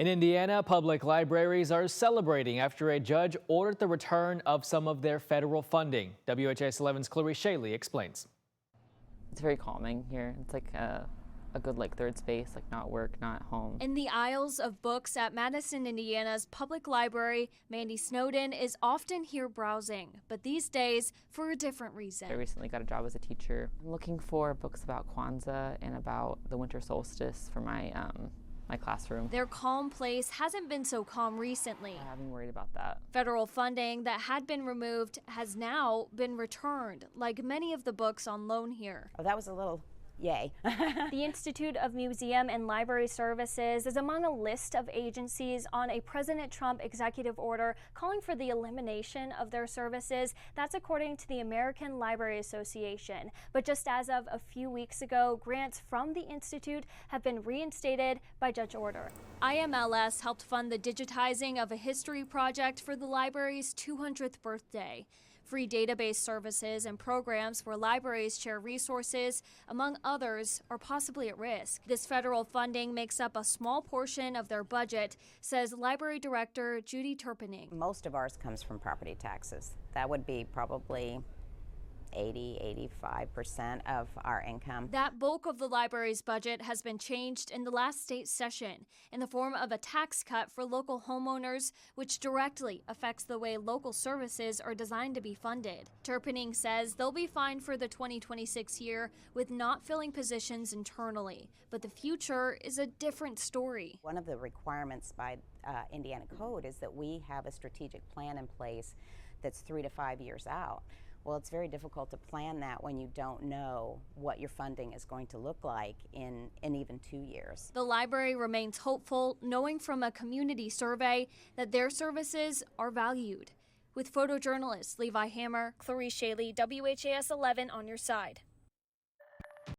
In Indiana, public libraries are celebrating after a judge ordered the return of some of their federal funding. WHAS 11's Clarice Shaley explains. It's very calming here. It's like a good third space, like not work, not home. In the aisles of books at Madison, Indiana's public library, Mandy Snowden is often here browsing, but these days for a different reason. I recently got a job as a teacher. I'm looking for books about Kwanzaa and about the winter solstice for my classroom. Their calm place hasn't been so calm recently. I've been worried about that. Federal funding that had been removed has now been returned, like many of the books on loan here. Oh, that was a little yay. The Institute of Museum and Library Services is among a list of agencies on a President Trump executive order calling for the elimination of their services. That's according to the American Library Association. But just as of a few weeks ago, grants from the Institute have been reinstated by judge order. IMLS helped fund the digitizing of a history project for the library's 200th birthday. Free database services and programs where libraries share resources, among others, are possibly at risk. This federal funding makes up a small portion of their budget, says Library Director Judy Turpening. Most of ours comes from property taxes. That would be probably 85% of our income. That bulk of the library's budget has been changed in the last state session in the form of a tax cut for local homeowners, which directly affects the way local services are designed to be funded. Turpening says they'll be fine for the 2026 year with not filling positions internally, but the future is a different story. One of the requirements by Indiana Code is that we have a strategic plan in place that's 3 to 5 years out. Well, it's very difficult to plan that when you don't know what your funding is going to look like in even 2 years. The library remains hopeful, knowing from a community survey that their services are valued. With photojournalist Levi Hammer, Clarice Shaley, WHAS 11 on your side.